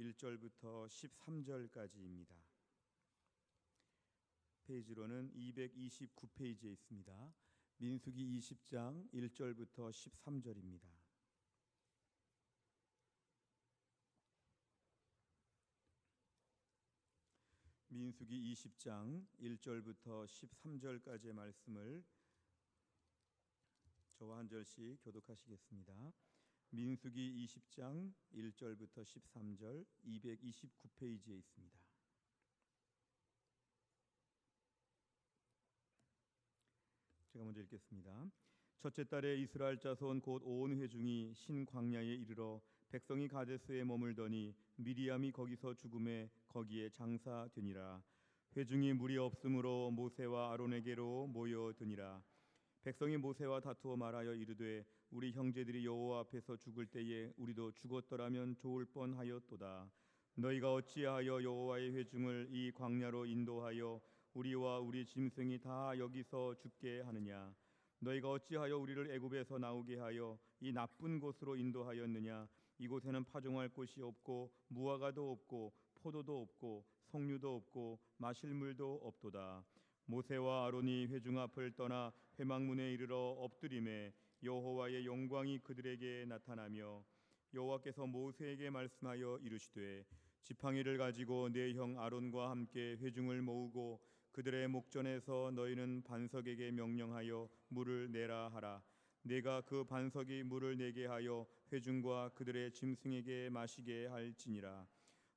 1절부터 13절까지입니다. 페이지로는 229페이지에 있습니다. 민수기 20장 1절부터 13절입니다. 민수기 20장 1절부터 13절까지의 말씀을 저와 한 절씩 교독하시겠습니다. 민수기 20장 1절부터 13절 229페이지에 있습니다. 제가 먼저 읽겠습니다. 첫째 달에 이스라엘 자손 곧 온 회중이 신 광야에 이르러 백성이 가데스에 머물더니 미리암이 거기서 죽음에 거기에 장사되니라. 회중이 물이 없으므로 모세와 아론에게로 모여드니라. 백성이 모세와 다투어 말하여 이르되 우리 형제들이 여호와 앞에서 죽을 때에 우리도 죽었더라면 좋을 뻔하였도다. 너희가 어찌하여 여호와의 회중을 이 광야로 인도하여 우리와 우리 짐승이 다 여기서 죽게 하느냐? 너희가 어찌하여 우리를 애굽에서 나오게 하여 이 나쁜 곳으로 인도하였느냐? 이곳에는 파종할 곳이 없고 무화과도 없고 포도도 없고 석류도 없고 마실 물도 없도다. 모세와 아론이 회중 앞을 떠나 회막문에 이르러 엎드림에 여호와의 영광이 그들에게 나타나며 여호와께서 모세에게 말씀하여 이르시되 지팡이를 가지고 내 형 아론과 함께 회중을 모으고 그들의 목전에서 너희는 반석에게 명령하여 물을 내라 하라. 내가 그 반석이 물을 내게 하여 회중과 그들의 짐승에게 마시게 할지니라.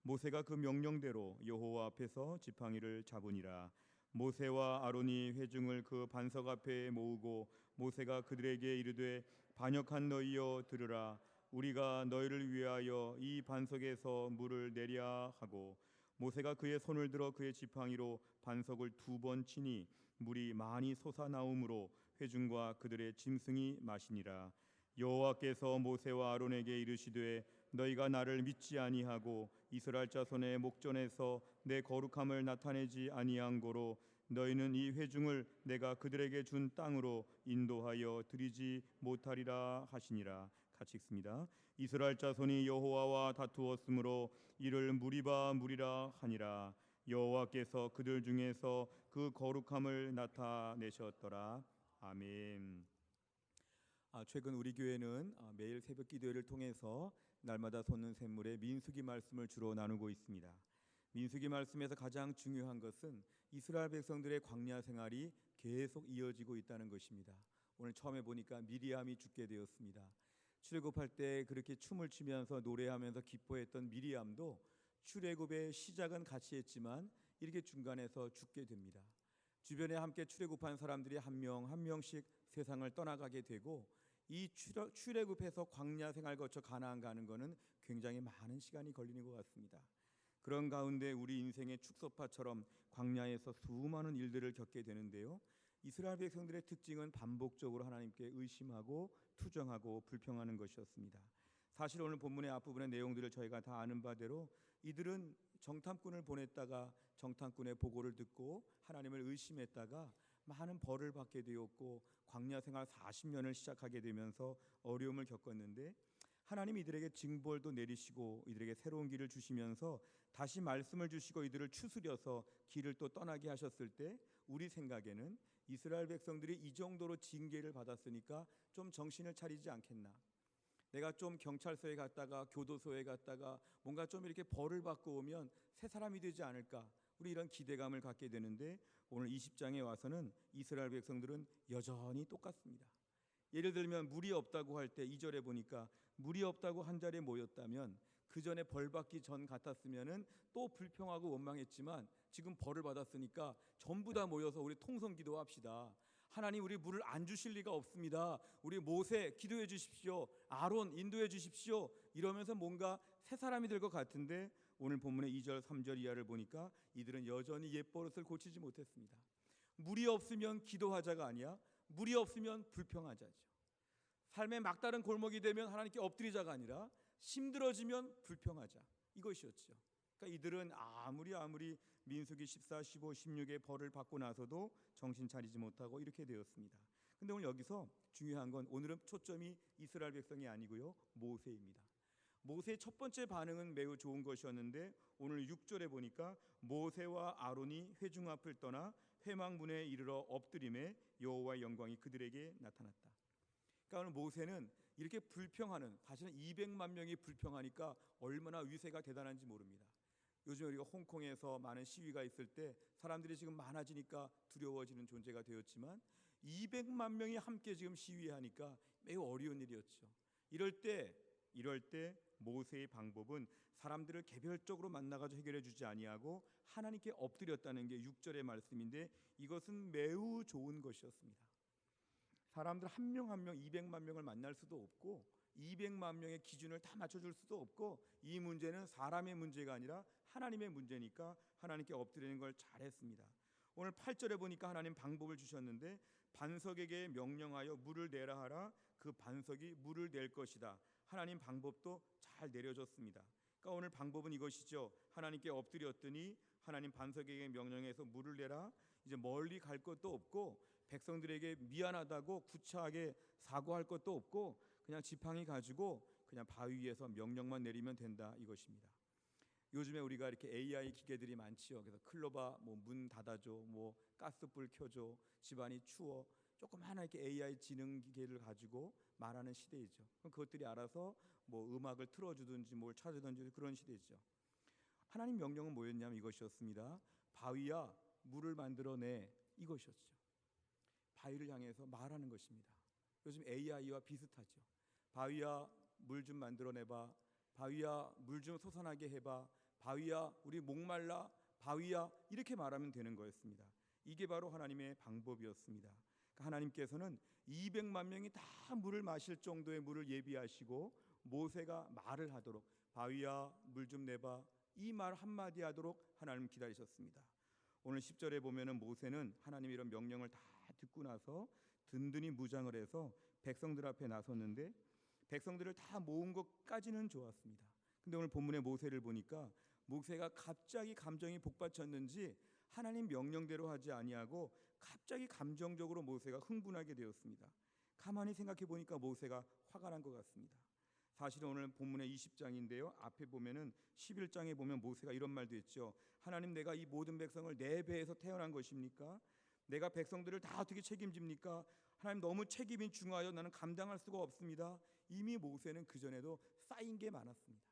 모세가 그 명령대로 여호와 앞에서 지팡이를 잡으니라. 모세와 아론이 회중을 그 반석 앞에 모으고 모세가 그들에게 이르되 반역한 너희여 들으라. 우리가 너희를 위하여 이 반석에서 물을 내랴 하고 모세가 그의 손을 들어 그의 지팡이로 반석을 2번 치니 물이 많이 솟아나오므로 회중과 그들의 짐승이 마시니라. 여호와께서 모세와 아론에게 이르시되 너희가 나를 믿지 아니하고 이스라엘 자손의 목전에서 내 거룩함을 나타내지 아니한 고로 너희는 이 회중을 내가 그들에게 준 땅으로 인도하여 드리지 못하리라 하시니라. 같이 읽습니다. 이스라엘 자손이 여호와와 다투었으므로 이를 무리라 하니라. 여호와께서 그들 중에서 그 거룩함을 나타내셨더라. 아멘. 최근 우리 교회는 매일 새벽 기도회를 통해서 날마다 솟는 샘물의 민수기 말씀을 주로 나누고 있습니다. 민수기 말씀에서 가장 중요한 것은 이스라엘 백성들의 광야 생활이 계속 이어지고 있다는 것입니다. 오늘 처음에 보니까 미리암이 죽게 되었습니다. 출애굽할 때 그렇게 춤을 추면서 노래하면서 기뻐했던 미리암도 출애굽의 시작은 같이 했지만 이렇게 중간에서 죽게 됩니다. 주변에 함께 출애굽한 사람들이 한 명 한 명씩 세상을 떠나가게 되고 이 출애굽해서 광야 생활 거쳐 가나안 가는 것은 굉장히 많은 시간이 걸리는 것 같습니다. 그런 가운데 우리 인생의 축소파처럼 광야에서 수많은 일들을 겪게 되는데요. 이스라엘 백성들의 특징은 반복적으로 하나님께 의심하고 투정하고 불평하는 것이었습니다. 사실 오늘 본문의 앞부분의 내용들을 저희가 다 아는 바대로 이들은 정탐꾼을 보냈다가 정탐꾼의 보고를 듣고 하나님을 의심했다가 많은 벌을 받게 되었고 광야 생활 40년을 시작하게 되면서 어려움을 겪었는데 하나님이 이들에게 징벌도 내리시고 이들에게 새로운 길을 주시면서 다시 말씀을 주시고 이들을 추스려서 길을 또 떠나게 하셨을 때 우리 생각에는 이스라엘 백성들이 이 정도로 징계를 받았으니까 좀 정신을 차리지 않겠나. 내가 좀 경찰서에 갔다가 교도소에 갔다가 뭔가 좀 이렇게 벌을 받고 오면 새 사람이 되지 않을까. 우리 이런 기대감을 갖게 되는데 오늘 20장에 와서는 이스라엘 백성들은 여전히 똑같습니다. 예를 들면 물이 없다고 할 때 2절에 보니까 물이 없다고 한 자리에 모였다면 그 전에 벌 받기 전 같았으면은 또 불평하고 원망했지만 지금 벌을 받았으니까 전부 다 모여서 우리 통성 기도합시다. 하나님 우리 물을 안 주실 리가 없습니다. 우리 모세 기도해 주십시오. 아론 인도해 주십시오. 이러면서 뭔가 새 사람이 될 것 같은데 오늘 본문의 2절 3절 이하를 보니까 이들은 여전히 옛버릇을 고치지 못했습니다. 물이 없으면 기도하자가 아니야. 물이 없으면 불평하자죠. 삶의 막다른 골목이 되면 하나님께 엎드리자가 아니라 힘들어지면 불평하자. 이것이었죠. 그러니까 이들은 아무리 민수기 14, 15, 16의 벌을 받고 나서도 정신 차리지 못하고 이렇게 되었습니다. 그런데 오늘 여기서 중요한 건 오늘은 초점이 이스라엘 백성이 아니고요 모세입니다. 모세의 첫 번째 반응은 매우 좋은 것이었는데 오늘 6절에 보니까 모세와 아론이 회중 앞을 떠나 회막문에 이르러 엎드림에 여호와의 영광이 그들에게 나타났다. 그러니까 오늘 모세는 이렇게 불평하는, 사실은 200만 명이 불평하니까 얼마나 위세가 대단한지 모릅니다. 요즘 우리가 홍콩에서 많은 시위가 있을 때 사람들이 지금 많아지니까 두려워지는 존재가 되었지만 200만 명이 함께 지금 시위하니까 매우 어려운 일이었죠. 이럴 때 모세의 방법은 사람들을 개별적으로 만나가지고 해결해 주지 아니하고 하나님께 엎드렸다는 게 6절의 말씀인데 이것은 매우 좋은 것이었습니다. 사람들 한 명 한 명 200만 명을 만날 수도 없고 200만 명의 기준을 다 맞춰줄 수도 없고 이 문제는 사람의 문제가 아니라 하나님의 문제니까 하나님께 엎드리는 걸 잘했습니다. 오늘 8절에 보니까 하나님 방법을 주셨는데 반석에게 명령하여 물을 내라 하라. 그 반석이 물을 낼 것이다. 하나님 방법도 잘 내려줬습니다. 그러니까 오늘 방법은 이것이죠. 하나님께 엎드렸더니 하나님 반석에게 명령해서 물을 내라. 이제 멀리 갈 것도 없고 백성들에게 미안하다고 구차하게 사과할 것도 없고 그냥 지팡이 가지고 그냥 바위 위에서 명령만 내리면 된다 이것입니다. 요즘에 우리가 이렇게 AI 기계들이 많지요. 그래서 클로바 뭐 문 닫아줘, 뭐 가스불 켜줘, 집안이 추워, 조금 하나 이렇게 AI 지능 기계를 가지고 말하는 시대이죠. 그럼 그것들이 알아서 뭐 음악을 틀어주든지 뭘 찾아든지 그런 시대이죠. 하나님 명령은 뭐였냐면 이것이었습니다. 바위야 물을 만들어내 이것이었죠. 바위를 향해서 말하는 것입니다. 요즘 AI와 비슷하죠. 바위야 물 좀 만들어내봐. 바위야 물 좀 솟아나게 해봐. 바위야 우리 목말라. 바위야 이렇게 말하면 되는 거였습니다. 이게 바로 하나님의 방법이었습니다. 그러니까 하나님께서는 200만 명이 다 물을 마실 정도의 물을 예비하시고 모세가 말을 하도록 바위야 물 좀 내봐 이 말 한마디 하도록 하나님 기다리셨습니다. 오늘 10절에 보면은 모세는 하나님의 이런 명령을 다 듣고 나서 든든히 무장을 해서 백성들 앞에 나섰는데 백성들을 다 모은 것까지는 좋았습니다. 근데 오늘 본문의 모세를 보니까 모세가 갑자기 감정이 복받쳤는지 하나님 명령대로 하지 아니하고 갑자기 감정적으로 모세가 흥분하게 되었습니다. 가만히 생각해 보니까 모세가 화가 난 것 같습니다. 사실은 오늘 본문의 20장인데요. 앞에 보면은 11장에 보면 모세가 이런 말도 했죠. 하나님 내가 이 모든 백성을 내 배에서 태어난 것입니까? 내가 백성들을 다 어떻게 책임집니까? 하나님 너무 책임이 중하여 나는 감당할 수가 없습니다. 이미 모세는 그전에도 쌓인 게 많았습니다.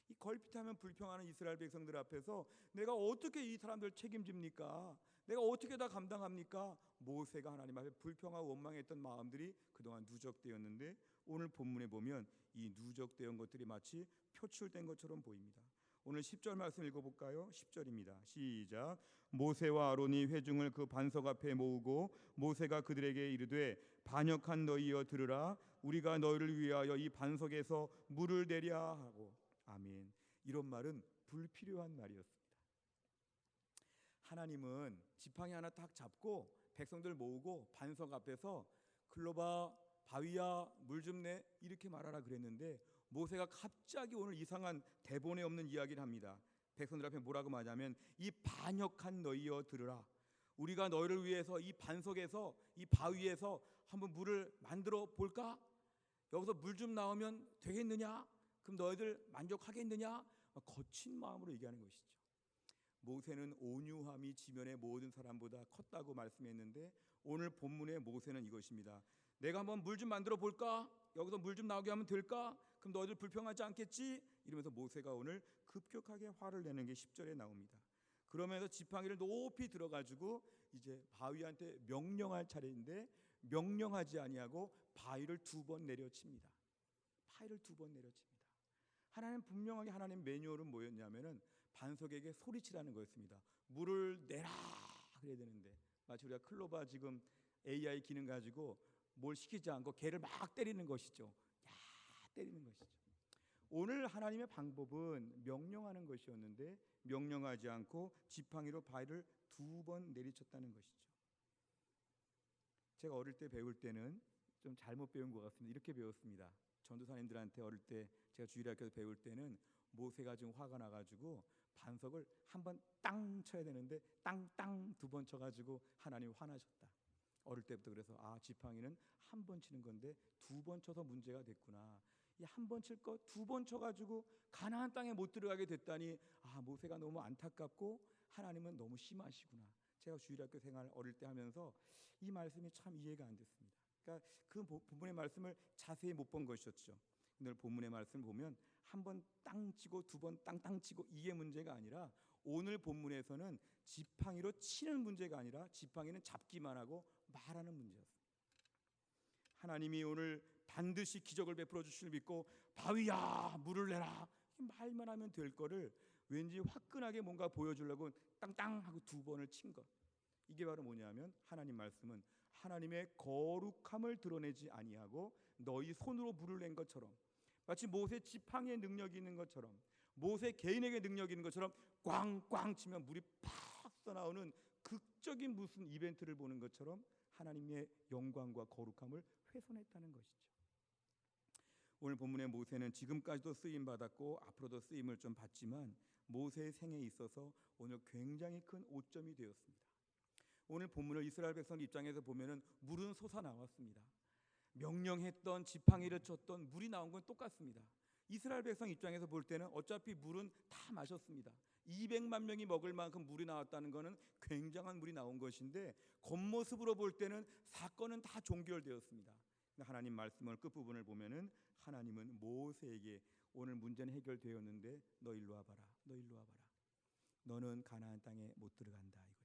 이 걸핏하면 불평하는 이스라엘 백성들 앞에서 내가 어떻게 이 사람들 책임집니까? 내가 어떻게 다 감당합니까? 모세가 하나님 앞에 불평하고 원망했던 마음들이 그동안 누적되었는데 오늘 본문에 보면 이 누적되어 것들이 마치 표출된 것처럼 보입니다. 오늘 10절 말씀 읽어볼까요? 10절입니다. 시작. 모세와 아론이 회중을 그 반석 앞에 모으고 모세가 그들에게 이르되 반역한 너희여 들으라. 우리가 너희를 위하여 이 반석에서 물을 내랴 하고. 아멘. 이런 말은 불필요한 말이었습니다. 하나님은 지팡이 하나 딱 잡고 백성들 모으고 반석 앞에서 글로바 바위야 물 좀 내 이렇게 말하라 그랬는데 모세가 갑자기 오늘 이상한 대본에 없는 이야기를 합니다. 백성들 앞에 뭐라고 말하냐면 이 반역한 너희여 들으라. 우리가 너희를 위해서 이 반석에서 이 바위에서 한번 물을 만들어 볼까? 여기서 물 좀 나오면 되겠느냐? 그럼 너희들 만족하겠느냐? 거친 마음으로 얘기하는 것이죠. 모세는 온유함이 지면의 모든 사람보다 컸다고 말씀했는데 오늘 본문의 모세는 이것입니다. 내가 한번 물 좀 만들어 볼까? 여기서 물 좀 나오게 하면 될까? 그럼 너희들 불평하지 않겠지? 이러면서 모세가 오늘 급격하게 화를 내는 게 10절에 나옵니다. 그러면서 지팡이를 높이 들어가지고 이제 바위한테 명령할 차례인데 명령하지 아니하고 바위를 2번 내려칩니다. 바위를 2번 내려칩니다. 하나님 분명하게 하나님 매뉴얼은 뭐였냐면은 반석에게 소리치라는 거였습니다. 물을 내라 그래야 되는데 마치 우리가 클로바 지금 AI 기능 가지고 뭘 시키지 않고 개를 막 때리는 것이죠. 야 때리는 것이죠. 오늘 하나님의 방법은 명령하는 것이었는데 명령하지 않고 지팡이로 바위를 2번 내리쳤다는 것이죠. 제가 어릴 때 배울 때는 좀 잘못 배운 것 같습니다. 이렇게 배웠습니다. 전도사님들한테 어릴 때 제가 주일학교에서 배울 때는 모세가 좀 화가 나가지고 반석을 한번 땅 쳐야 되는데 땅 2번 쳐가지고 하나님이 화나셨다. 어릴 때부터 그래서 지팡이는 한 번 치는 건데 2번 쳐서 문제가 됐구나. 한 번 칠 거 두 번 쳐가지고 가나안 땅에 못 들어가게 됐다니 모세가 너무 안타깝고 하나님은 너무 심하시구나. 제가 주일학교 생활 어릴 때 하면서 이 말씀이 참 이해가 안 됐습니다. 그러니까 그 본문의 말씀을 자세히 못 본 것이었죠. 오늘 본문의 말씀을 보면 한 번 땅 치고 두 번 땅 치고 이게 문제가 아니라 오늘 본문에서는 지팡이로 치는 문제가 아니라 지팡이는 잡기만 하고 말하는 문제였습니다. 하나님이 오늘 반드시 기적을 베풀어 주실 믿고 바위야 물을 내라 말만 하면 될 거를 왠지 화끈하게 뭔가 보여주려고 땅땅 하고 두 번을 친 것. 이게 바로 뭐냐면 하나님 말씀은 하나님의 거룩함을 드러내지 아니하고 너희 손으로 물을 낸 것처럼, 마치 모세 지팡이의 능력이 있는 것처럼, 모세 개인에게 능력이 있는 것처럼 꽝꽝 치면 물이 팍 쏟아나오는 극적인 무슨 이벤트를 보는 것처럼 하나님의 영광과 거룩함을 훼손했다는 것이죠. 오늘 본문의 모세는 지금까지도 쓰임 받았고 앞으로도 쓰임을 좀 받지만 모세의 생애에 있어서 오늘 굉장히 큰 오점이 되었습니다. 오늘 본문을 이스라엘 백성 입장에서 보면은 물은 솟아 나왔습니다. 명령했던 지팡이를 쳤던 물이 나온 건 똑같습니다. 이스라엘 백성 입장에서 볼 때는 어차피 물은 다 마셨습니다. 200만 명이 먹을 만큼 물이 나왔다는 것은 굉장한 물이 나온 것인데 겉모습으로 볼 때는 사건은 다 종결되었습니다. 하나님 말씀을 끝부분을 보면은 하나님은 모세에게 오늘 문제는 해결되었는데 너 일로 와봐라. 너 일로 와봐라. 너는 가나안 땅에 못 들어간다 이것입니다.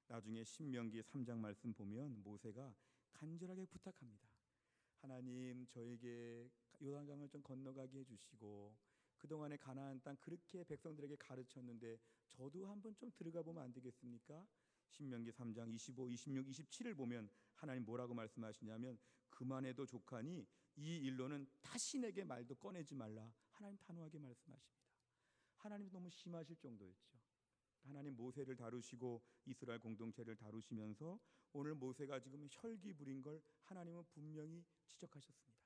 나중에 신명기 3장 말씀 보면 모세가 간절하게 부탁합니다. 하나님 저에게 요단강을 좀 건너가게 해주시고 그동안에 가나안 땅 그렇게 백성들에게 가르쳤는데 저도 한번 좀 들어가 보면 안 되겠습니까? 신명기 3장 25, 26, 27을 보면 하나님 뭐라고 말씀하시냐면 그만해도 족하니 이 일로는 다시 내게 말도 꺼내지 말라. 하나님 단호하게 말씀하십니다. 하나님 너무 심하실 정도였죠. 하나님 모세를 다루시고 이스라엘 공동체를 다루시면서 오늘 모세가 지금 혈기 부린 걸 하나님은 분명히 지적하셨습니다.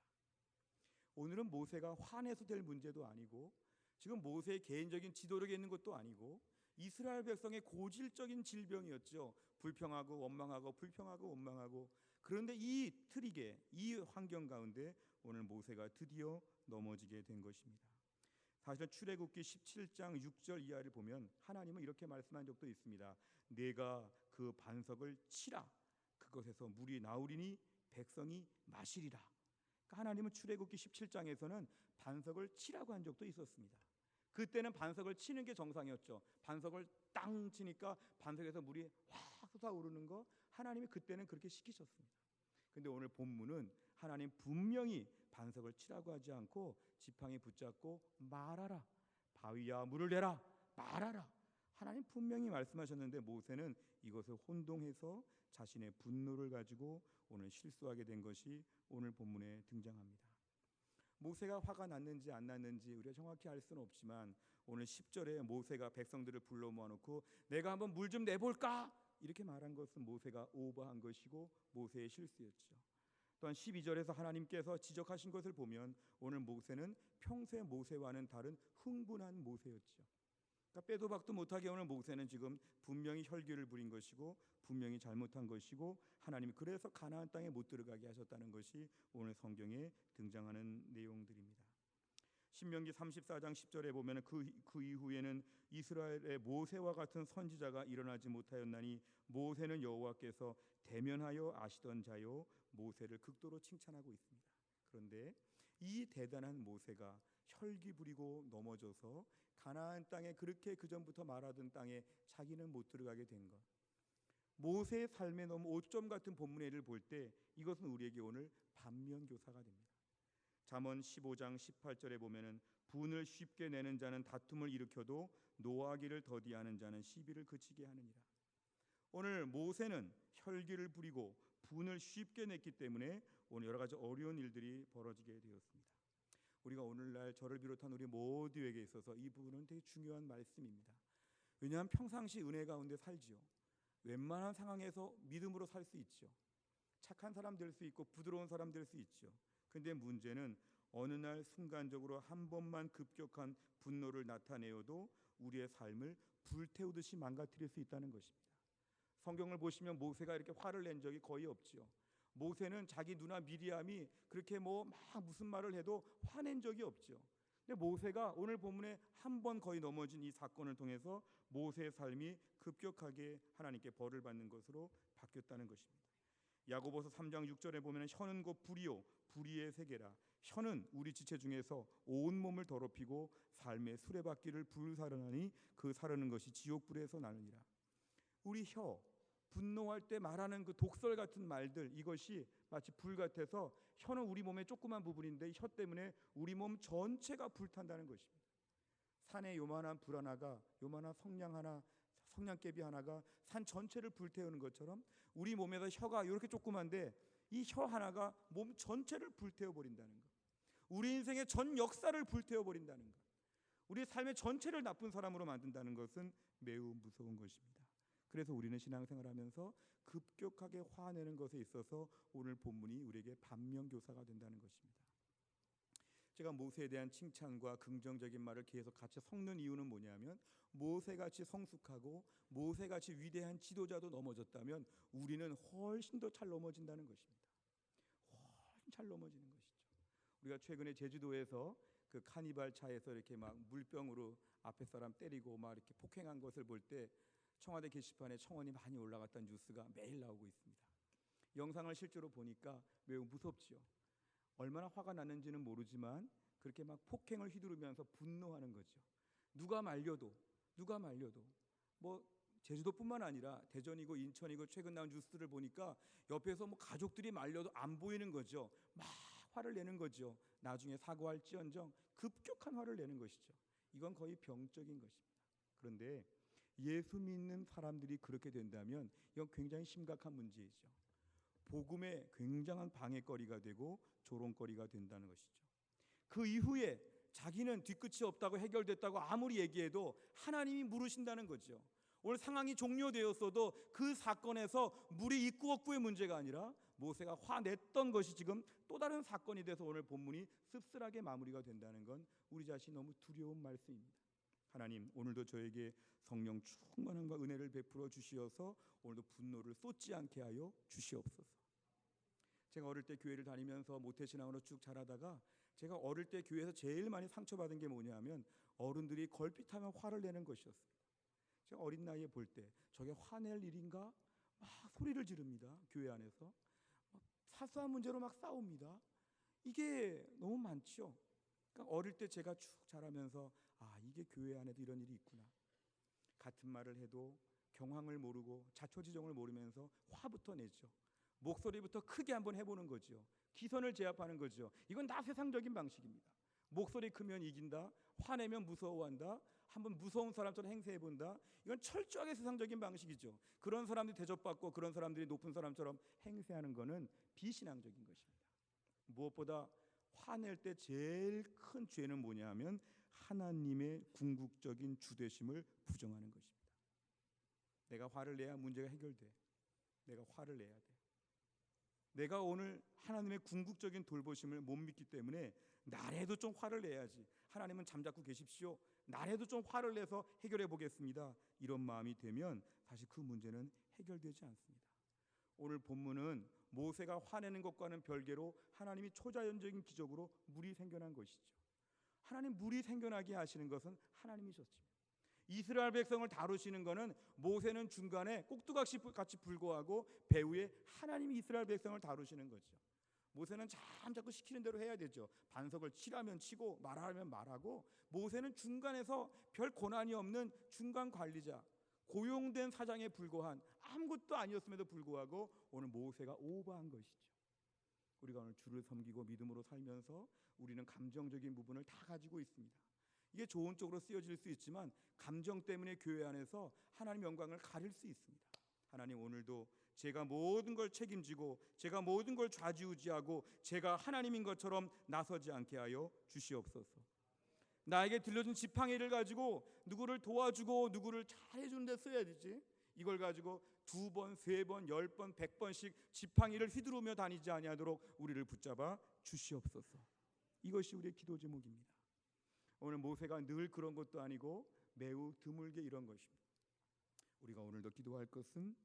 오늘은 모세가 화내서 될 문제도 아니고 지금 모세의 개인적인 지도력이 있는 것도 아니고 이스라엘 백성의 고질적인 질병이었죠. 불평하고 원망하고 불평하고 원망하고. 그런데 이 트릭에 이 환경 가운데 오늘 모세가 드디어 넘어지게 된 것입니다. 사실 출애굽기 17장 6절 이하를 보면 하나님은 이렇게 말씀한 적도 있습니다. 내가 그 반석을 치라. 그것에서 물이 나오리니 백성이 마시리라. 그러니까 하나님은 출애굽기 17장에서는 반석을 치라고 한 적도 있었습니다. 그때는 반석을 치는 게 정상이었죠. 반석을 땅 치니까 반석에서 물이 확 솟아오르는 거 하나님이 그때는 그렇게 시키셨습니다. 그런데 오늘 본문은 하나님 분명히 반석을 치라고 하지 않고 지팡이 붙잡고 말하라. 바위야 물을 내라. 말하라. 하나님 분명히 말씀하셨는데 모세는 이것을 혼동해서 자신의 분노를 가지고 오늘 실수하게 된 것이 오늘 본문에 등장합니다. 모세가 화가 났는지 안 났는지 우리가 정확히 알 수는 없지만 오늘 10절에 모세가 백성들을 불러 모아놓고 내가 한번 물 좀 내볼까? 이렇게 말한 것은 모세가 오버한 것이고 모세의 실수였죠. 또한 12절에서 하나님께서 지적하신 것을 보면 오늘 모세는 평소의 모세와는 다른 흥분한 모세였죠. 그러니까 빼도 박도 못하게 오늘 모세는 지금 분명히 혈기를 부린 것이고 분명히 잘못한 것이고 하나님이 그래서 가나안 땅에 못 들어가게 하셨다는 것이 오늘 성경에 등장하는 내용들입니다. 신명기 34장 10절에 보면 그 이후에는 이스라엘의 모세와 같은 선지자가 일어나지 못하였나니 모세는 여호와께서 대면하여 아시던 자요 모세를 극도로 칭찬하고 있습니다. 그런데 이 대단한 모세가 혈기 부리고 넘어져서 가나안 땅에 그렇게 그전부터 말하던 땅에 자기는 못 들어가게 된 것. 모세의 삶에 너무 오점 같은 본문의 일을 볼 때 이것은 우리에게 오늘 반면교사가 됩니다. 잠언 15장 18절에 보면은 분을 쉽게 내는 자는 다툼을 일으켜도 노하기를 더디하는 자는 시비를 그치게 하느니라. 오늘 모세는 혈기를 부리고 분을 쉽게 냈기 때문에 오늘 여러 가지 어려운 일들이 벌어지게 되었습니다. 우리가 오늘날 저를 비롯한 우리 모두에게 있어서 이 부분은 되게 중요한 말씀입니다. 왜냐하면 평상시 은혜 가운데 살지요. 웬만한 상황에서 믿음으로 살 수 있죠. 착한 사람 될 수 있고 부드러운 사람 될 수 있죠. 그런데 문제는 어느 날 순간적으로 한 번만 급격한 분노를 나타내어도 우리의 삶을 불태우듯이 망가뜨릴 수 있다는 것입니다. 성경을 보시면 모세가 이렇게 화를 낸 적이 거의 없지요. 모세는 자기 누나 미리암이 그렇게 뭐 막 무슨 말을 해도 화낸 적이 없죠. 근데 모세가 오늘 본문에 한 번 거의 넘어진 이 사건을 통해서 모세의 삶이 급격하게 하나님께 벌을 받는 것으로 바뀌었다는 것입니다. 야고보서 3장 6절에 보면 혀는 곧 불이요 불의의 세계라. 혀는 우리 지체 중에서 온 몸을 더럽히고 삶의 수레바퀴를 불사르나니 그 사르는 것이 지옥불에서 나느니라. 우리 혀, 분노할 때 말하는 그 독설 같은 말들, 이것이 마치 불 같아서 혀는 우리 몸의 조그만 부분인데 혀 때문에 우리 몸 전체가 불탄다는 것입니다. 산에 요만한 불 하나가, 요만한 성냥개비 하나가 산 전체를 불태우는 것처럼 우리 몸에서 혀가 이렇게 조그만데 이 혀 하나가 몸 전체를 불태워버린다는 것. 우리 인생의 전 역사를 불태워버린다는 것. 우리 삶의 전체를 나쁜 사람으로 만든다는 것은 매우 무서운 것입니다. 그래서 우리는 신앙생활하면서 급격하게 화내는 것에 있어서 오늘 본문이 우리에게 반면교사가 된다는 것입니다. 제가 모세에 대한 칭찬과 긍정적인 말을 계속 같이 섞는 이유는 뭐냐면 모세같이 성숙하고 모세같이 위대한 지도자도 넘어졌다면 우리는 훨씬 더 잘 넘어진다는 것입니다. 훨씬 잘 넘어지는 것이죠. 우리가 최근에 제주도에서 그 카니발 차에서 이렇게 막 물병으로 앞에 사람 때리고 막 이렇게 폭행한 것을 볼 때 청와대 게시판에 청원이 많이 올라갔다는 뉴스가 매일 나오고 있습니다. 영상을 실제로 보니까 매우 무섭지요. 얼마나 화가 났는지는 모르지만 그렇게 막 폭행을 휘두르면서 분노하는 거죠. 누가 말려도 뭐 제주도뿐만 아니라 대전이고 인천이고 최근 나온 뉴스를 보니까 옆에서 뭐 가족들이 말려도 안 보이는 거죠. 막 화를 내는 거죠. 나중에 사과할지언정 급격한 화를 내는 것이죠. 이건 거의 병적인 것입니다. 그런데 예수 믿는 사람들이 그렇게 된다면 이건 굉장히 심각한 문제이죠. 복음의 굉장한 방해거리가 되고 조롱거리가 된다는 것이죠. 그 이후에 자기는 뒤끝이 없다고 해결됐다고 아무리 얘기해도 하나님이 물으신다는 거죠. 오늘 상황이 종료되었어도 그 사건에서 물이 있고 없고의 문제가 아니라 모세가 화냈던 것이 지금 또 다른 사건이 돼서 오늘 본문이 씁쓸하게 마무리가 된다는 건 우리 자신이 너무 두려운 말씀입니다. 하나님, 오늘도 저에게 성령 충만함과 은혜를 베풀어 주시어서 오늘도 분노를 쏟지 않게 하여 주시옵소서. 제가 어릴 때 교회를 다니면서 모태신앙으로 쭉 자라다가 제가 어릴 때 교회에서 제일 많이 상처받은 게 뭐냐면 어른들이 걸핏하면 화를 내는 것이었습니다. 제가 어린 나이에 볼 때 저게 화낼 일인가? 막 소리를 지릅니다. 교회 안에서 사소한 문제로 막 싸웁니다. 이게 너무 많죠. 그러니까 어릴 때 제가 쭉 자라면서 이게 교회 안에도 이런 일이 있구나. 같은 말을 해도 경황을 모르고 자초지종을 모르면서 화부터 내죠. 목소리부터 크게 한번 해보는 거죠. 기선을 제압하는 거죠. 이건 다 세상적인 방식입니다. 목소리 크면 이긴다. 화내면 무서워한다. 한번 무서운 사람처럼 행세해본다. 이건 철저하게 세상적인 방식이죠. 그런 사람들이 대접받고 그런 사람들이 높은 사람처럼 행세하는 것은 비신앙적인 것입니다. 무엇보다 화낼 때 제일 큰 죄는 뭐냐 하면 하나님의 궁극적인 주되심을 부정하는 것입니다. 내가 화를 내야 문제가 해결돼. 내가 화를 내야 돼. 내가 오늘 하나님의 궁극적인 돌보심을 못 믿기 때문에 날에도 좀 화를 내야지. 하나님은 잠자고 계십시오. 날에도 좀 화를 내서 해결해 보겠습니다. 이런 마음이 되면 사실 그 문제는 해결되지 않습니다. 오늘 본문은 모세가 화내는 것과는 별개로 하나님이 초자연적인 기적으로 물이 생겨난 것이죠. 하나님 물이 생겨나게 하시는 것은 하나님이셨습니다. 이스라엘 백성을 다루시는 것은 모세는 중간에 꼭두각시 같이 불구하고 배후에 하나님이 이스라엘 백성을 다루시는 거죠. 모세는 자꾸 시키는 대로 해야 되죠. 반석을 치라면 치고 말하면 말하고, 모세는 중간에서 별 고난이 없는 중간 관리자, 고용된 사장에 불과한 아무것도 아니었음에도 불구하고 오늘 모세가 오버한 것이죠. 우리가 오늘 주를 섬기고 믿음으로 살면서 우리는 감정적인 부분을 다 가지고 있습니다. 이게 좋은 쪽으로 쓰여질 수 있지만 감정 때문에 교회 안에서 하나님의 영광을 가릴 수 있습니다. 하나님, 오늘도 제가 모든 걸 책임지고 제가 모든 걸 좌지우지하고 제가 하나님인 것처럼 나서지 않게 하여 주시옵소서. 나에게 들려준 지팡이를 가지고 누구를 도와주고 누구를 잘해주는 데 써야 되지, 이걸 가지고 2번, 3번, 10번, 100번씩 지팡이를 휘두르며 다니지 아니하도록 우리를 붙잡아 주시옵소서. 이것이 우리의 기도 제목입니다. 오늘 모세가 늘 그런 것도 아니고 매우 드물게 이런 것입니다. 우리가 오늘도 기도할 것은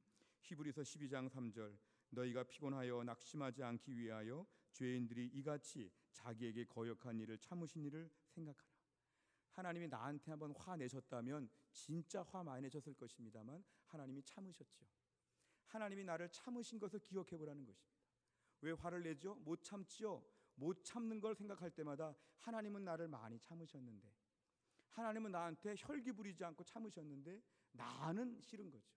히브리서 12장 3절, 너희가 피곤하여 낙심하지 않기 위하여 죄인들이 이같이 자기에게 거역한 일을 참으신 일을 생각하라. 하나님이 나한테 한번 화내셨다면 진짜 화 많이 내셨을 것입니다만 하나님이 참으셨죠. 하나님이 나를 참으신 것을 기억해 보라는 것입니다. 왜 화를 내죠? 못 참지요. 못 참는 걸 생각할 때마다 하나님은 나를 많이 참으셨는데, 하나님은 나한테 혈기 부리지 않고 참으셨는데 나는 싫은 거죠.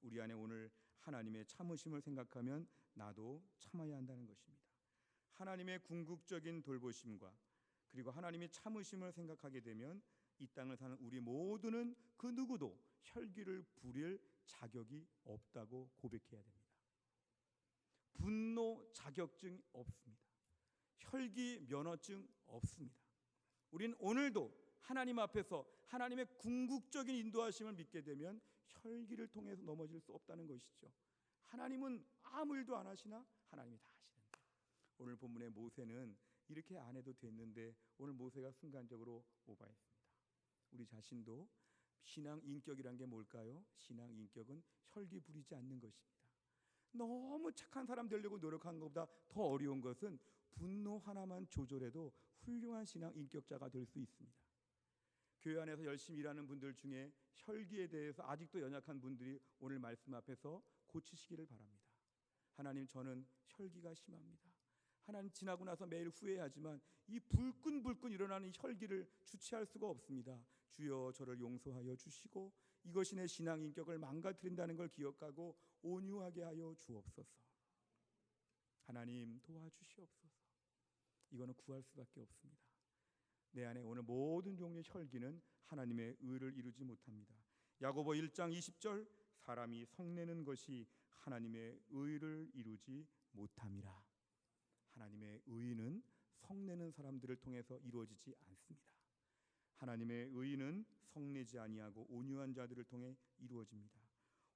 우리 안에 오늘 하나님의 참으심을 생각하면 나도 참아야 한다는 것입니다. 하나님의 궁극적인 돌보심과 그리고 하나님의 참으심을 생각하게 되면 이 땅을 사는 우리 모두는 그 누구도 혈기를 부릴 자격이 없다고 고백해야 됩니다. 분노 자격증 없습니다. 혈기 면허증 없습니다. 우리는 오늘도 하나님 앞에서 하나님의 궁극적인 인도하심을 믿게 되면 혈기를 통해서 넘어질 수 없다는 것이죠. 하나님은 아무 일도 안 하시나? 하나님이 다 하시는데, 오늘 본문의 모세는 이렇게 안 해도 됐는데 오늘 모세가 순간적으로 오버했습니다. 우리 자신도 신앙 인격이란 게 뭘까요? 신앙 인격은 혈기 부리지 않는 것입니다. 너무 착한 사람 되려고 노력한 것보다 더 어려운 것은 분노 하나만 조절해도 훌륭한 신앙 인격자가 될 수 있습니다. 교회 안에서 열심히 일하는 분들 중에 혈기에 대해서 아직도 연약한 분들이 오늘 말씀 앞에서 고치시기를 바랍니다. 하나님, 저는 혈기가 심합니다. 하나님, 지나고 나서 매일 후회하지만 이 불끈불끈 일어나는 혈기를 주체할 수가 없습니다. 주여, 저를 용서하여 주시고 이것이 내 신앙 인격을 망가뜨린다는 걸 기억하고 온유하게 하여 주옵소서. 하나님, 도와주시옵소서. 이거는 구할 수밖에 없습니다. 내 안에 오늘 모든 종류의 혈기는 하나님의 의를 이루지 못합니다. 야고보 1장 20절, 사람이 성내는 것이 하나님의 의를 이루지 못함이라. 하나님의 의는 성내는 사람들을 통해서 이루어지지 않습니다. 하나님의 의는 성내지 아니하고 온유한 자들을 통해 이루어집니다.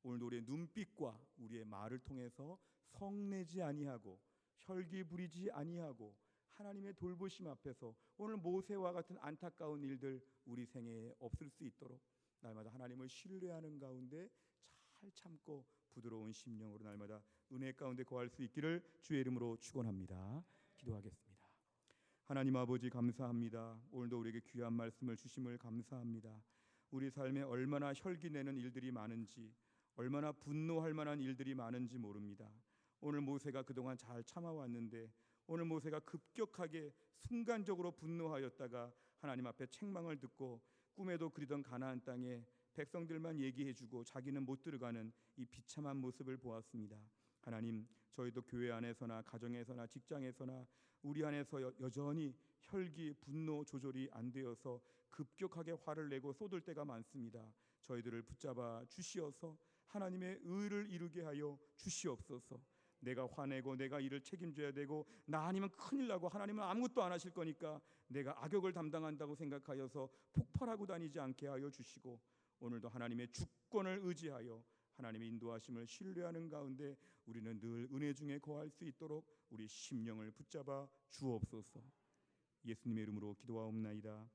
오늘도 우리의 눈빛과 우리의 말을 통해서 성내지 아니하고 혈기 부리지 아니하고 하나님의 돌보심 앞에서 오늘 모세와 같은 안타까운 일들 우리 생애에 없을 수 있도록 날마다 하나님을 신뢰하는 가운데 잘 참고 부드러운 심령으로 날마다 은혜 가운데 거할 수 있기를 주의 이름으로 축원합니다. 기도하겠습니다. 하나님 아버지, 감사합니다. 오늘도 우리에게 귀한 말씀을 주심을 감사합니다. 우리 삶에 얼마나 혈기 내는 일들이 많은지, 얼마나 분노할 만한 일들이 많은지 모릅니다. 오늘 모세가 그동안 잘 참아왔는데 오늘 모세가 급격하게 순간적으로 분노하였다가 하나님 앞에 책망을 듣고 꿈에도 그리던 가나안 땅에 백성들만 얘기해주고 자기는 못 들어가는 이 비참한 모습을 보았습니다. 하나님, 저희도 교회 안에서나 가정에서나 직장에서나 우리 안에서 여전히 혈기, 분노 조절이 안 되어서 급격하게 화를 내고 쏟을 때가 많습니다. 저희들을 붙잡아 주시어서 하나님의 의를 이루게 하여 주시옵소서. 내가 화내고 내가 이를 책임져야 되고 나 아니면 큰일 나고 하나님은 아무것도 안 하실 거니까 내가 악역을 담당한다고 생각하여서 폭발하고 다니지 않게 하여 주시고, 오늘도 하나님의 주권을 의지하여 하나님의 인도하심을 신뢰하는 가운데 우리는 늘 은혜 중에 거할 수 있도록 우리 심령을 붙잡아 주옵소서. 예수님의 이름으로 기도하옵나이다.